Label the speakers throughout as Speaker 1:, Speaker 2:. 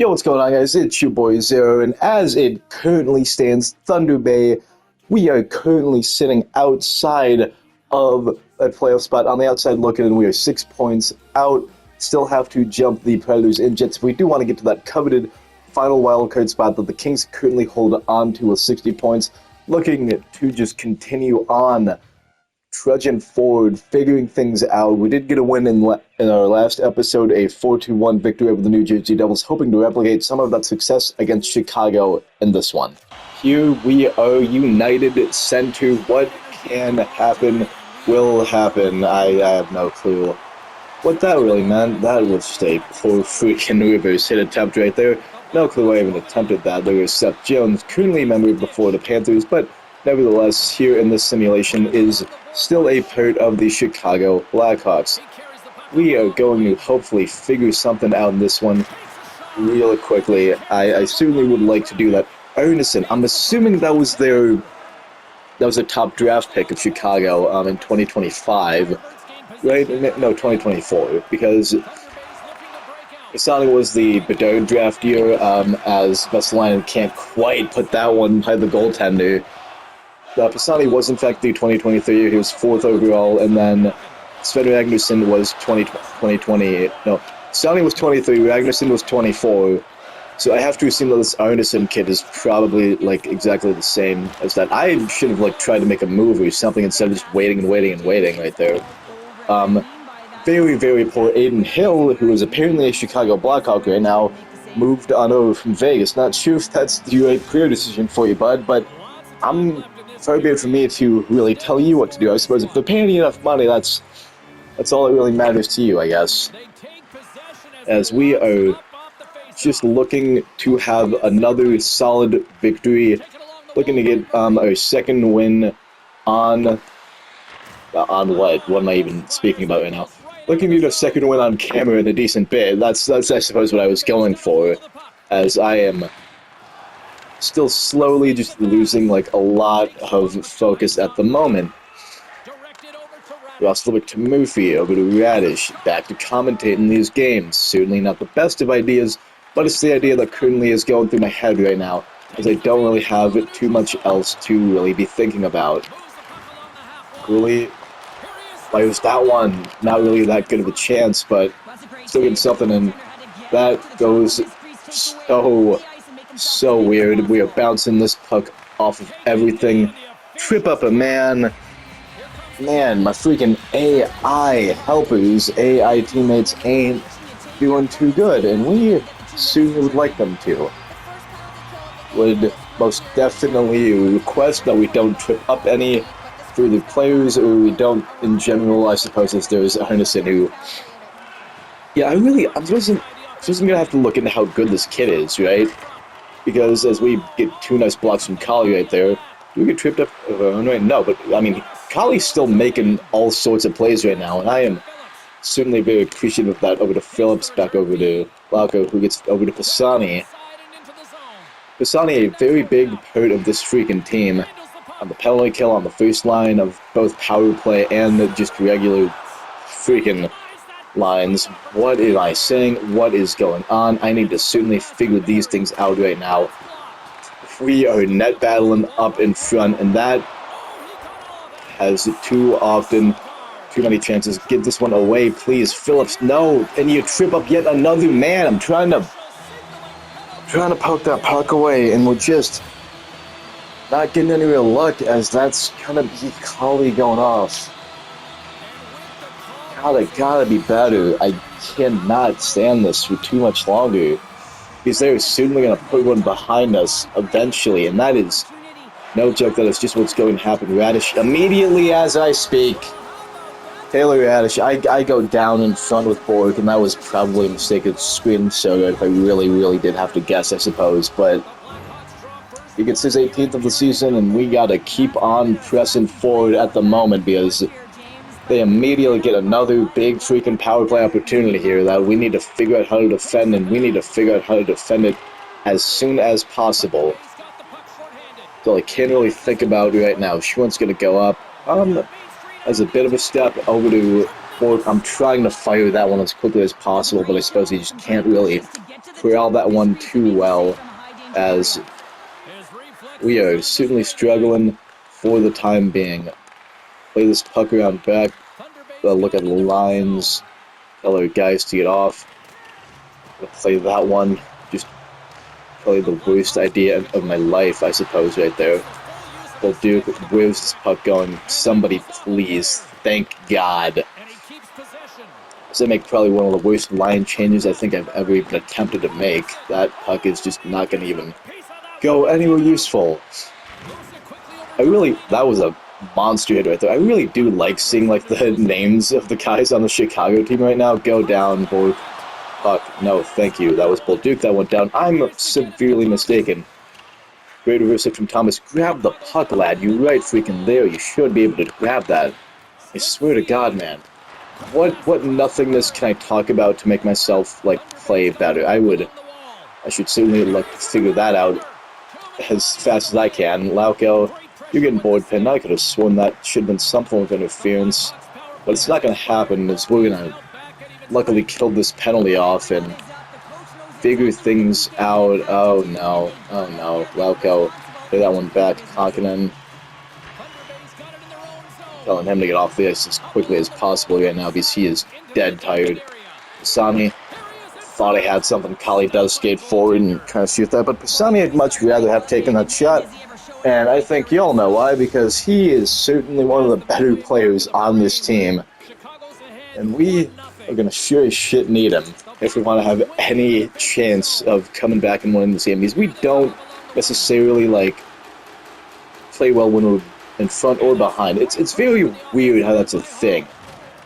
Speaker 1: Yo, what's going on, guys? It's your boy Zero, and as it currently stands, Thunder Bay, we are currently sitting outside of a playoff spot. On the outside looking in, we are 6 points out. Still have to jump the Predators and Jets if we do want to get to that coveted final wildcard spot that the Kings currently hold on to with 60 points. Looking to just continue on trudging forward, figuring things out. We did get a win in our last episode, a 4-1 victory over the New Jersey Devils, hoping to replicate some of that success against Chicago in this one. Here we are, United Center. What can happen will happen. I have no clue what that really meant. That was just a poor freaking reverse hit attempt right there. No clue I even attempted that. There was Seth Jones, currently a member before the Panthers, but nevertheless, here in this simulation is still a part of the Chicago Blackhawks. We are going to hopefully figure something out in this one real quickly. I certainly would like to do that. Arneson, I'm assuming that was a top draft pick of Chicago in 2025, right? No, 2024, because Pisani was the Bedard draft year, as Vesalainen can't quite put that one behind the goaltender. Pisani was, in fact, the 2023 year. He was 4th overall, and then Sven Ragnarsson was 2020. No, Pisani was 23, Ragnarsson was 24. So I have to assume that this Arneson kid is probably, exactly the same as that. I should have, tried to make a move or something instead of just waiting right there. Very, very poor Aiden Hill, who is apparently a Chicago Blackhawk right now, moved on over from Vegas. Not sure if that's the right career decision for you, bud, but far be it for me to really tell you what to do. I suppose if they're paying you enough money, that's all that really matters to you, I guess. As we are just looking to have another solid victory, looking to get our second win on what? What am I even speaking about right now? Looking to get a second win on camera in a decent bid. That's I suppose what I was going for, as I am still slowly just losing a lot of focus at the moment. Rostlovic to Murphy, over to Radish, back to commentating these games. Certainly not the best of ideas, but it's the idea that currently is going through my head right now, as I don't really have too much else to really be thinking about. Really, fires that one. Not really that good of a chance, but still getting something, and that goes so weird. We are bouncing this puck off of everything. Trip up a man. Man, my freaking AI helpers, AI teammates ain't doing too good, and we soon would like them to. Would most definitely request that we don't trip up any further players, or we don't in general, I suppose, as there's Arneson who... Yeah, I'm just gonna have to look into how good this kid is, right? Because as we get 2 nice blocks from Collie right there, do we get tripped up of our own right? No, but I mean, Collie's still making all sorts of plays right now, and I am certainly very appreciative of that. Over to Phillips, back over to Lauko, who gets over to Pisani. Pisani, a very big part of this freaking team. On the penalty kill, on the first line of both power play and just regular freaking lines. What am I saying? What is going on? I need to certainly figure these things out right now. We are net battling up in front, and that has too many chances. Get this one away, please. Phillips, no. And you trip up yet another man. I'm trying to poke that puck away, and we're just not getting any real luck, as that's gonna be Collie going off. Gotta be better. I cannot stand this for too much longer, because they're certainly going to put one behind us eventually, and that is no joke. That is just what's going to happen. Radish, immediately as I speak, Taylor Radish, I go down in front with Borg, and that was probably a mistake of screen so if I really did have to guess, I suppose, but he gets his 18th of the season, and we got to keep on pressing forward at the moment, because they immediately get another big freaking power play opportunity here that we need to figure out how to defend, and we need to figure out how to defend it as soon as possible. So I can't really think about right now. Schwann's going to go up as a bit of a step over to Borg. I'm trying to fire that one as quickly as possible, but I suppose he just can't really corral that one too well, as we are certainly struggling for the time being. Play this puck around back, look at the lines, tell our guys to get off. Play that one, just probably the worst idea of my life, I suppose, right there. Well, Duke, where's this puck going? Somebody please, thank God. Does that make probably one of the worst line changes I think I've ever even attempted to make? That puck is just not going to even go anywhere useful. That was a monster hit right there. I really do like seeing like the names of the guys on the Chicago team right now go down. Boy, puck, no, thank you. That was Bolduc that went down. I'm severely mistaken. Great reverse hit from Thomas. Grab the puck, lad. You're right freaking there. You should be able to grab that. I swear to God, man. What nothingness can I talk about to make myself, like, play better? I should certainly, like, figure that out as fast as I can. Lauko, you're getting board pinned. I could have sworn that should have been some form of interference. But it's not going to happen, as we're going to luckily kill this penalty off and figure things out. Oh no. Lauko, play that one back. Hakkinen. Telling him to get off the ice as quickly as possible right now because he is dead tired. Pisani thought he had something. Kali does skate forward and try to shoot that, but Pisani would much rather have taken that shot. And I think you all know why, because he is certainly one of the better players on this team. And we are going to sure as shit need him if we want to have any chance of coming back and winning this game. Because we don't necessarily, like, play well when we're in front or behind. It's very weird how that's a thing,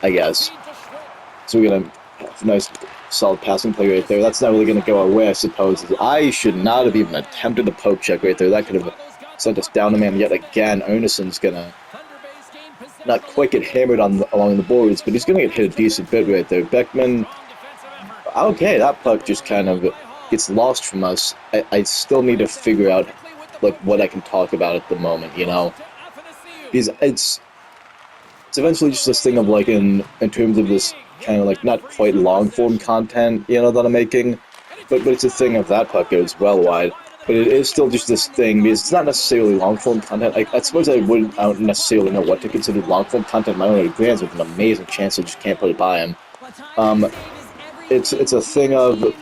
Speaker 1: I guess. So we're going to have a nice, solid passing play right there. That's not really going to go our way, I suppose. I should not have even attempted a poke check right there. That could have sent us down a man yet again. Erneson's going to not quite get hammered along the boards, but he's going to get hit a decent bit right there. Beckman, okay, that puck just kind of gets lost from us. I still need to figure out, like, what I can talk about at the moment, you know? Because it's eventually just this thing of, like, in terms of this kind of, like, not quite long-form content, you know, that I'm making, but it's a thing of that puck goes well wide. But it is still just this thing, because it's not necessarily long-form content. I suppose I don't necessarily know what to consider long-form content. My own Grants with an amazing chance, I just can't put it by him. It's a thing of,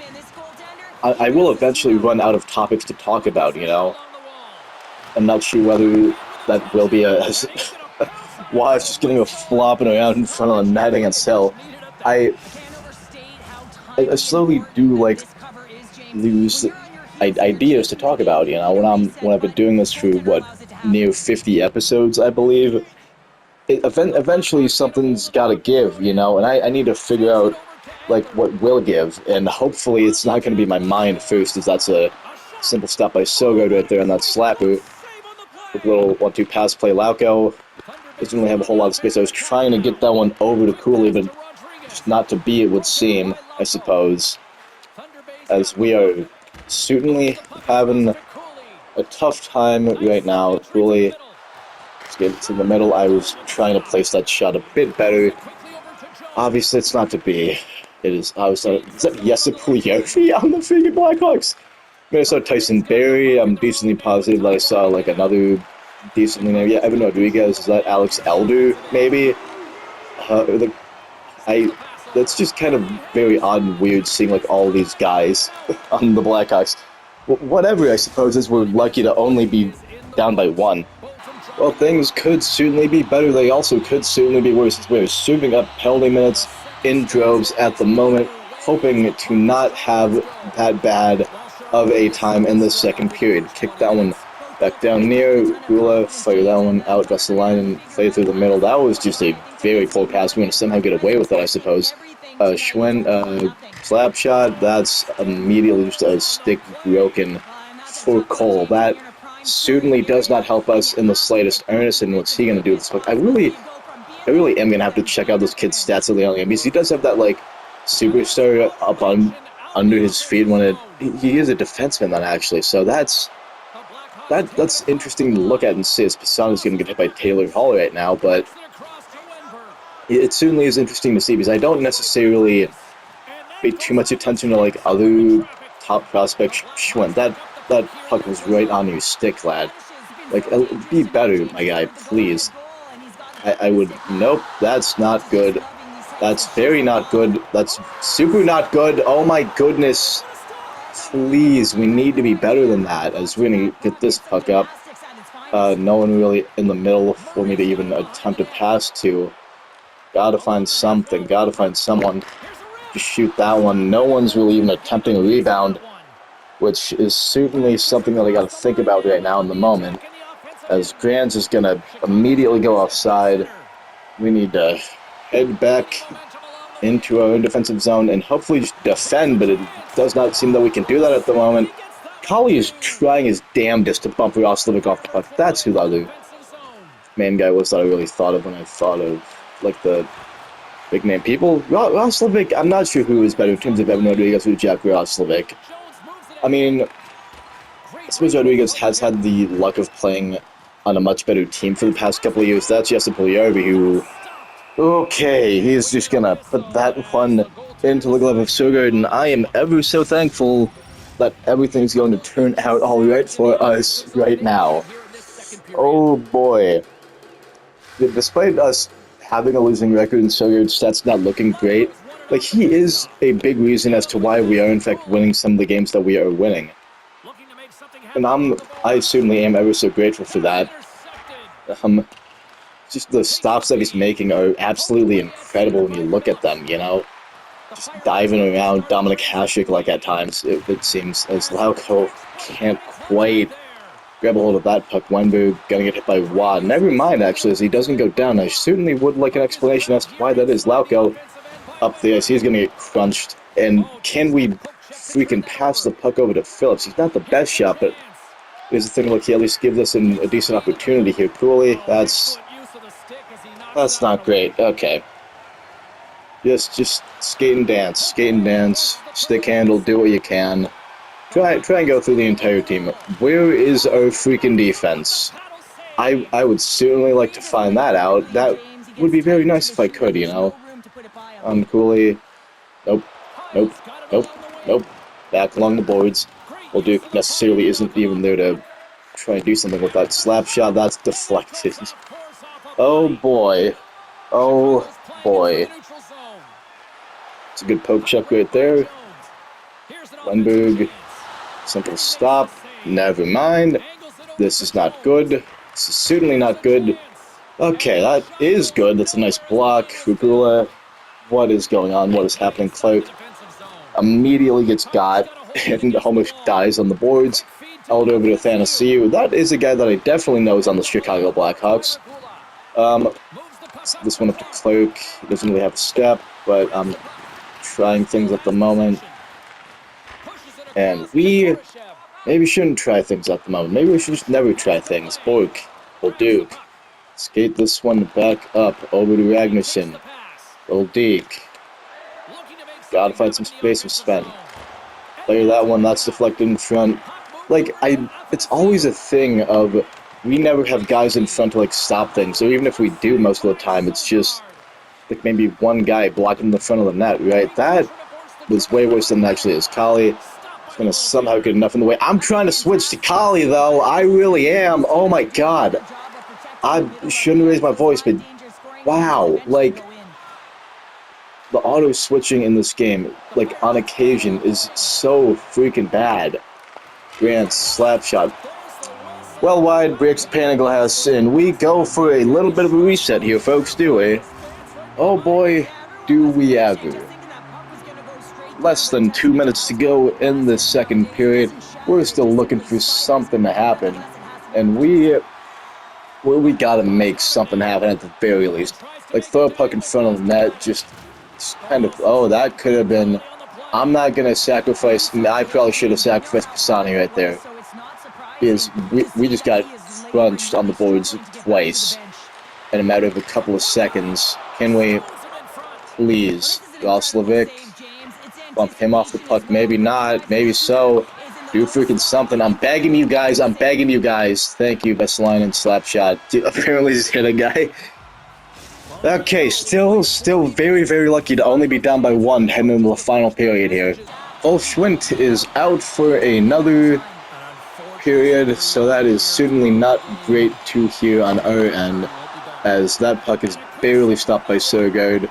Speaker 1: I will eventually run out of topics to talk about, you know? I'm not sure whether that will be why it's just getting a flopping around in front of the net against Hill. I slowly do, like, lose ideas to talk about, you know, when I've been doing this for, near 50 episodes, I believe. Eventually something's gotta give, you know, and I need to figure out, like, what will give, and hopefully it's not gonna be my mind first, as that's a simple stop by Sogard right there on that slapper. With a little 1-2 pass play. Lauko doesn't really have a whole lot of space. I was trying to get that one over to Cooley, but just not to be, it would seem, I suppose. As we are certainly having a tough time right now. Cooley, let's get to the middle. I was trying to place that shot a bit better. Obviously, it's not to be. It is. Is that Yessa Pugliese on the freaking Blackhawks? Minnesota Tyson Berry. I'm decently positive that I saw, like, another decently named. Yeah, Evan Rodriguez. Is that Alex Elder? Maybe. That's just kind of very odd and weird seeing, like, all these guys on the Blackhawks. Whatever, I suppose, is we're lucky to only be down by 1. Well, things could certainly be better. They also could certainly be worse. We're serving up penalty minutes in droves at the moment, hoping to not have that bad of a time in the second period. Kick that one back down near Gula, fire that one out across the line and play through the middle. That was just a very poor pass. We're going to somehow get away with it, I suppose. Schwinn, slap shot, that's immediately just a stick broken for Cole. That certainly does not help us in the slightest. Erneson, what's he going to do with this puck? I really am going to have to check out this kid's stats at the early game, because he does have that, like, superstar up under his feet when he is a defenseman, then, actually. So that's interesting to look at and see, as Pisano's going to get hit by Taylor Hall right now, but it certainly is interesting to see, because I don't necessarily pay too much attention to, like, other top prospect, Schwinn. That puck was right on your stick, lad. Like, be better, my guy, please. I would... Nope, that's not good. That's very not good. That's super not good. Oh my goodness. Please, we need to be better than that as we're going to get this puck up. No one really in the middle for me to even attempt to pass to. Gotta find something. Gotta find someone to shoot that one. No one's really even attempting a rebound, which is certainly something that I gotta think about right now in the moment. As Grants is gonna immediately go offside, we need to head back into our own defensive zone and hopefully just defend, but it does not seem that we can do that at the moment. Collie is trying his damnedest to bump Roslovic off the puck. That's who the other main guy was that I really thought of when I thought of, like, the big name people. Roslovic, I'm not sure who is better in terms of Evan Rodriguez or Jack Roslovic. I mean, I suppose Rodriguez has had the luck of playing on a much better team for the past couple of years. That's Jesse Puljujärvi, who... Okay, he's just gonna put that one into the glove of Sogard, and I am ever so thankful that everything's going to turn out all right for us right now. Oh boy. Despite us having a losing record and Sogard's stats not looking great, like, he is a big reason as to why we are in fact winning some of the games that we are winning. And I certainly am ever so grateful for that. Just the stops that he's making are absolutely incredible when you look at them, you know? Just diving around Dominik Hasek like at times, it seems, as Lauko can't quite grab a hold of that puck. Weinberg gonna get hit by Watt. Never mind, actually, as he doesn't go down. I certainly would like an explanation as to why that is. Lauko up the ice, he's gonna get crunched. And can we freaking pass the puck over to Phillips? He's not the best shot, but here's the thing, look, he at least gives us a decent opportunity here. Cooley, that's not great. Okay. Just skate and dance, stick handle, do what you can. Try and go through the entire team. Where is our freaking defense? I would certainly like to find that out. That would be very nice if I could, you know. Cooley. Nope. Back along the boards. Well, Duke necessarily isn't even there to try and do something with that slap shot. That's deflected. Oh boy. It's a good poke check right there. Lundberg. Simple stop. Never mind. This is not good. This is certainly not good. Okay, that is good. That's a nice block. Rugula. What is going on? What is happening? Clark immediately gets got and almost dies on the boards. Held over to Thanasiou. That is a guy that I definitely know is on the Chicago Blackhawks. This one up to Clark. He doesn't really have a step, but I'm trying things at the moment. And we maybe shouldn't try things at the moment. Maybe we should just never try things. Bork or Duke. Skate this one back up over to Ragnarsson. Little Deke. Gotta find some space with Sven. Player that one, that's deflected in front. Like, it's always a thing of we never have guys in front to, like, stop things. So even if we do most of the time, it's just, like, maybe one guy blocking the front of the net, right? That was way worse than it actually is. Collie is going to somehow get enough in the way. I'm trying to switch to Collie, though. I really am. Oh, my God. I shouldn't raise my voice, but wow. Like, the auto-switching in this game, like, on occasion, is so freaking bad. Grant's slap shot. Well wide, breaks pane of glass, and we go for a little bit of a reset here, folks, do we? Oh boy, do we ever. Less than 2 minutes to go in the second period. We're still looking for something to happen, and we gotta make something happen at the very least. Like, throw a puck in front of the net, just kind of, oh, that could have been... I'm not gonna sacrifice... I probably should have sacrificed Pisani right there. Because we just got crunched on the boards twice in a matter of a couple of seconds. Can we please, Roslovic, bump him off the puck? Maybe not, maybe so. Do freaking something. I'm begging you guys. Thank you, Vesalainen slap shot. Dude, apparently just hit a guy. Okay, still very, very lucky to only be down by one heading into the final period here. Wolf Schwint is out for another period, so that is certainly not great to hear on our end, as that puck is barely stopped by Søgaard.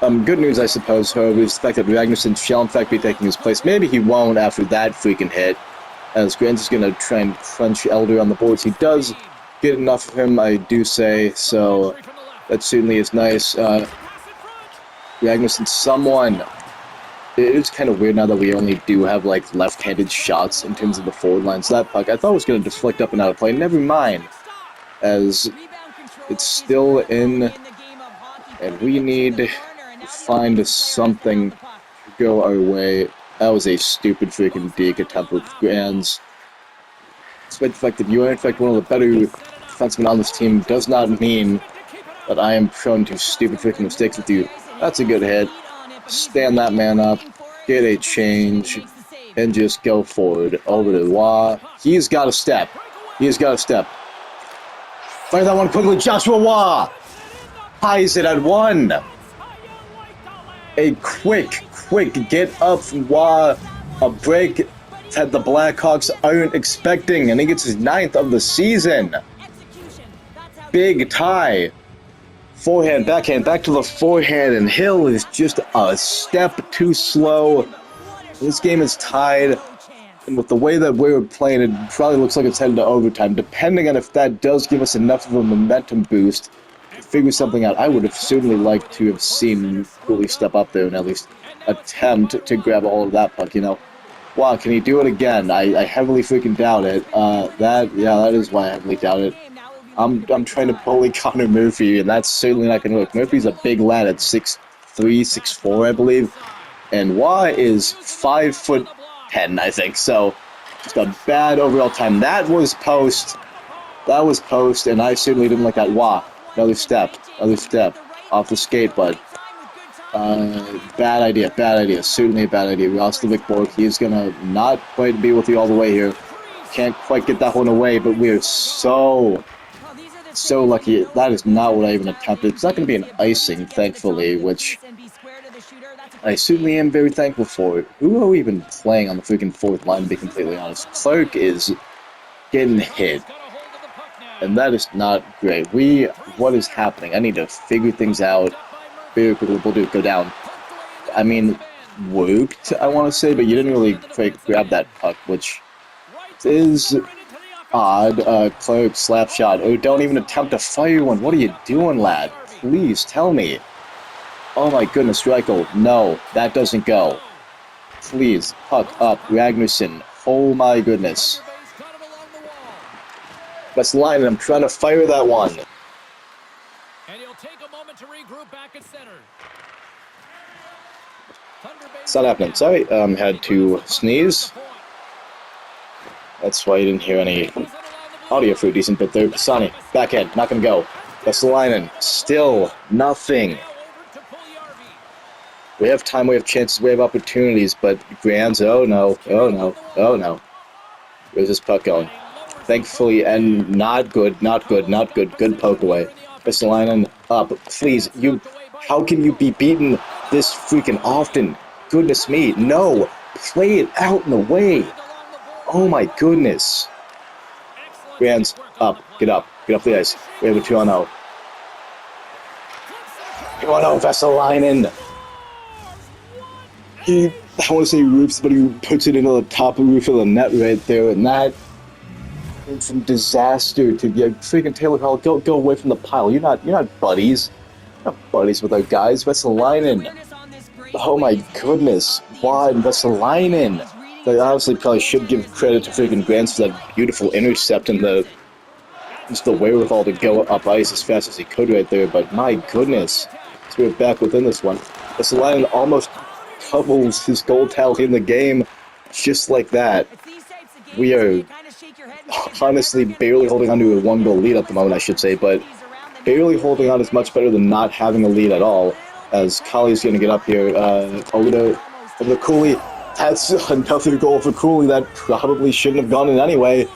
Speaker 1: Good news, I suppose, however, is the fact that Ragnarsson shall in fact be taking his place. Maybe he won't after that freaking hit, as Grant is going to try and crunch Elder on the boards. He does get enough of him, I do say, so that certainly is nice. Ragnarsson, someone... It is kind of weird now that we only do have, like, left-handed shots in terms of the forward line. So that puck, I thought was going to deflect up and out of play. Never mind, as it's still in, and we need to find something to go our way. That was a stupid freaking dig attempt with Grands. Despite the fact that you are, in fact, one of the better defensemen on this team does not mean that I am prone to stupid freaking mistakes with you. That's a good hit. Stand that man up, get a change, and just go forward. Over to Waugh. He's got a step. He's got a step. Fire that one quickly, Joshua Waugh! Ties it at one. A quick get up from Waugh. A break that the Blackhawks aren't expecting, and he gets his 9th of the season. Big tie. Forehand, backhand, back to the forehand, and Hill is just a step too slow. This game is tied, and with the way that we're playing, it probably looks like it's headed to overtime. Depending on if that does give us enough of a momentum boost to figure something out, I would have certainly liked to have seen Cooley step up there and at least attempt to grab a hold of that puck, you know. Wow, can he do it again? I heavily freaking doubt it. That is why I heavily doubt it. I'm trying to bully Connor Murphy, and that's certainly not going to work. Murphy's a big lad at 6'3", 6'4", I believe. And Waugh is 5'10", I think. So, just a bad overall time. That was post. That was post, and I certainly didn't like that. Waugh, another step off the skate, but bad idea. Certainly a bad idea. We lost the Vikborg. He's going to not quite be with you all the way here. Can't quite get that one away, but we are so lucky. That is not what I even attempted. It's not going to be an icing, thankfully, which I certainly am very thankful for. Who are we even playing on the freaking fourth line, to be completely honest? Clark is getting hit, and that is not great. What is happening? I need to figure things out very quickly. We'll do it. Go down. I mean, worked, I want to say, but you didn't really quite grab that puck, which is odd. Clark, slap shot. Oh, don't even attempt to fire one. What are you doing, lad? Please, tell me. Oh my goodness, Reichel. No, that doesn't go. Please, puck up. Ragnarsson. Oh my goodness. That's the line, and I'm trying to fire that one.
Speaker 2: And he'll take a moment to regroup back at center.
Speaker 1: It's not happening. Sorry, had to sneeze. That's why you didn't hear any audio for a decent bit there. Pisani, backhand, not gonna go. Vesalainen, still nothing. We have time, we have chances, we have opportunities, but Grands, oh no. Where's this puck going? Thankfully, and not good. Good poke away. Vesalainen up, please, how can you be beaten this freaking often? Goodness me, no, play it out in the way. Oh my goodness. Grands, up, get up the ice. We have a 2-on-0. 2-on-0, Vesalainen. I want to say roofs, but he puts it into the top roof of the net right there, and that is some disaster to get freaking Taylor Hall. Go away from the pile. You're not buddies. You're not buddies with our guys. Vesalainen. Oh my goodness. Why Vesalainen? They honestly probably should give credit to freaking Grants for that beautiful intercept and just the wherewithal to go up ice as fast as he could right there, but my goodness. So we're back within this one. Vesalainen almost doubles his goal tally in the game just like that. We are honestly barely holding on to a 1-goal lead at the moment, I should say, but barely holding on is much better than not having a lead at all, as Colley's going to get up here over to Cooley. That's another goal for Cooley that probably shouldn't have gone in anyway.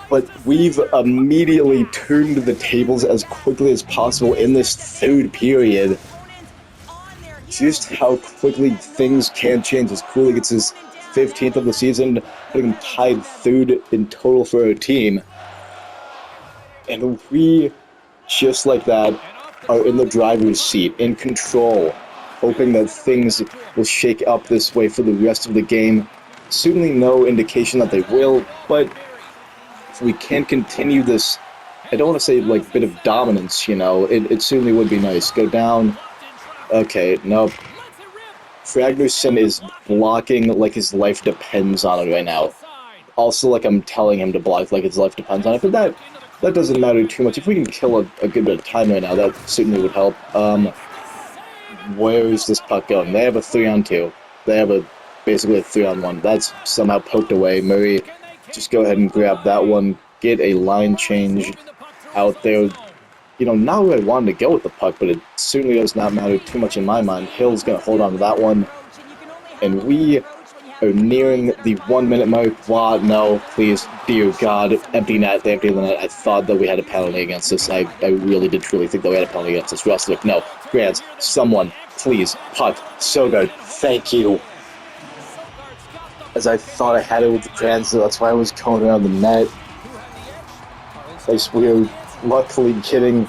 Speaker 1: But we've immediately turned the tables as quickly as possible in this third period. just how quickly things can change as Cooley gets his 15th of the season, putting him tied 3rd in total for our team. And we, just like that, are in the driver's seat, in control, hoping that things will shake up this way for the rest of the game. Certainly no indication that they will, but if we can continue this, I don't want to say like bit of dominance, you know, it certainly would be nice. Go down. Okay, nope. Fragnerson is blocking like his life depends on it right now. Also, like I'm telling him to block like his life depends on it, but that doesn't matter too much. If we can kill a good bit of time right now, that certainly would help. Where is this puck going? They have a 3-on-2. They have basically a 3-on-1. That's somehow poked away. Murray, just go ahead and grab that one. Get a line change out there. You know, not where I wanted to go with the puck, but it certainly does not matter too much in my mind. Hill's going to hold on to that one. And we are nearing the 1-minute mark. Wow, no, please, dear God, empty net. They empty the net. I thought that we had a penalty against this. I really did truly think that we had a penalty against this. Roslovic, no. Grants, someone, please, puck. So good. Thank you. As I thought I had it with the Grants, so that's why I was going around the net. We are luckily getting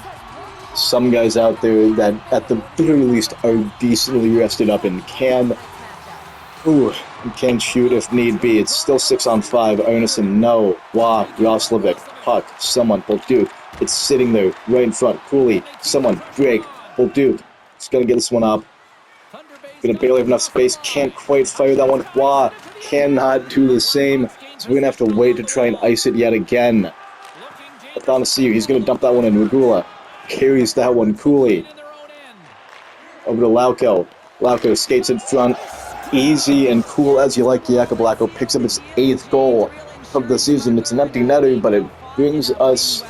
Speaker 1: some guys out there that, at the very least, are decently rested up and can shoot if need be. It's still 6-on-5. Arneson, no. Wah, Roslovic, puck, someone, Bolduc. It's sitting there, right in front. Cooley, someone, break, Bolduc. Just gonna get this one up. Gonna barely have enough space. Can't quite fire that one. Wah, cannot do the same. So we're gonna have to wait to try and ice it yet again. Athanasiou, he's gonna dump that one in. Regula carries that one. Cooley. Over to Lauko. Lauko skates in front. Easy and cool as you like. Jakub Lauko picks up his 8th goal of the season. It's an empty netter, but it brings us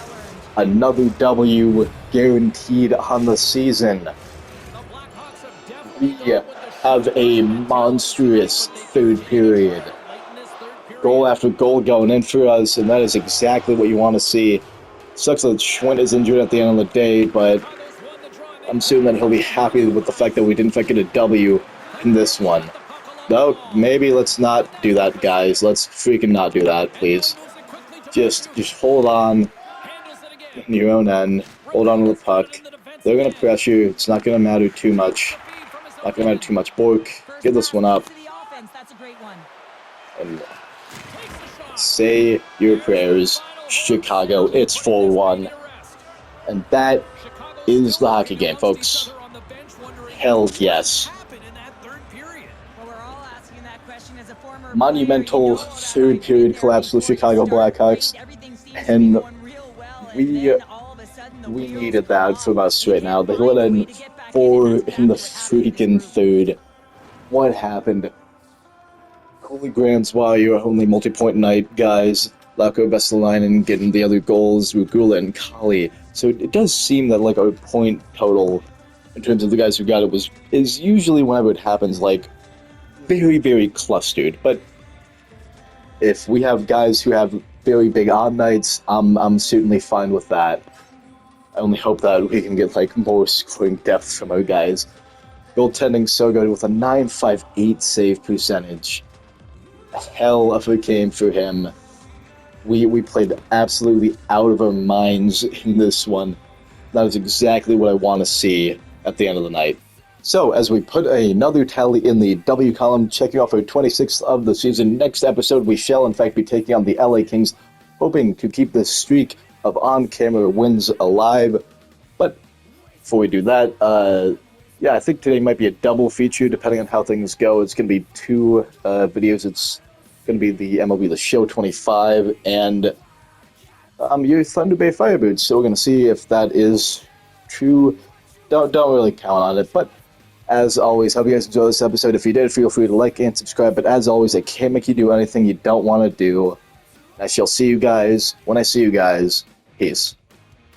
Speaker 1: another W guaranteed on the season. We have a monstrous 3rd period. Goal after goal going in for us, and that is exactly what you want to see. Sucks that Schwint is injured at the end of the day, but I'm certain that he'll be happy with the fact that we didn't get a W in this one. No, maybe let's not do that, guys. Let's freaking not do that, please. Just hold on in your own end. Hold on to the puck. They're going to pressure. It's not going to matter too much. Not going to matter too much. Bork, get this one up. And say your prayers. Chicago, it's 4-1. And that is the hockey game, folks. Hell yes. Monumental 3rd period collapse for the Chicago Blackhawks. And we needed that from us right now. They let in 4 in the freaking 3rd. What happened? Holy Grants, wow, you're only multi-point night, guys. Lauko, Vesalainen getting the other goals, Regula and Kali. So it does seem that like our point total, in terms of the guys who got it, is usually whenever it happens, like, very, very clustered. But if we have guys who have very big odd nights, I'm certainly fine with that. I only hope that we can get like more scoring depth from our guys. Goaltending so good with a .958 save percentage. A hell of a game for him. We played absolutely out of our minds in this one. That is exactly what I want to see at the end of the night. So, as we put another tally in the W column, checking off our 26th of the season, next episode we shall in fact be taking on the LA Kings, hoping to keep this streak of on-camera wins alive. But before we do that, yeah, I think today might be a double feature depending on how things go. It's going to be 2 videos. It's going to be the MLB The Show 25 and your Thunder Bay Firebirds. So we're going to see if that is true. Don't really count on it, but as always, hope you guys enjoyed this episode. If you did, feel free to like and subscribe. But as always, I can't make you do anything you don't want to do. I shall see you guys when I see you guys. Peace.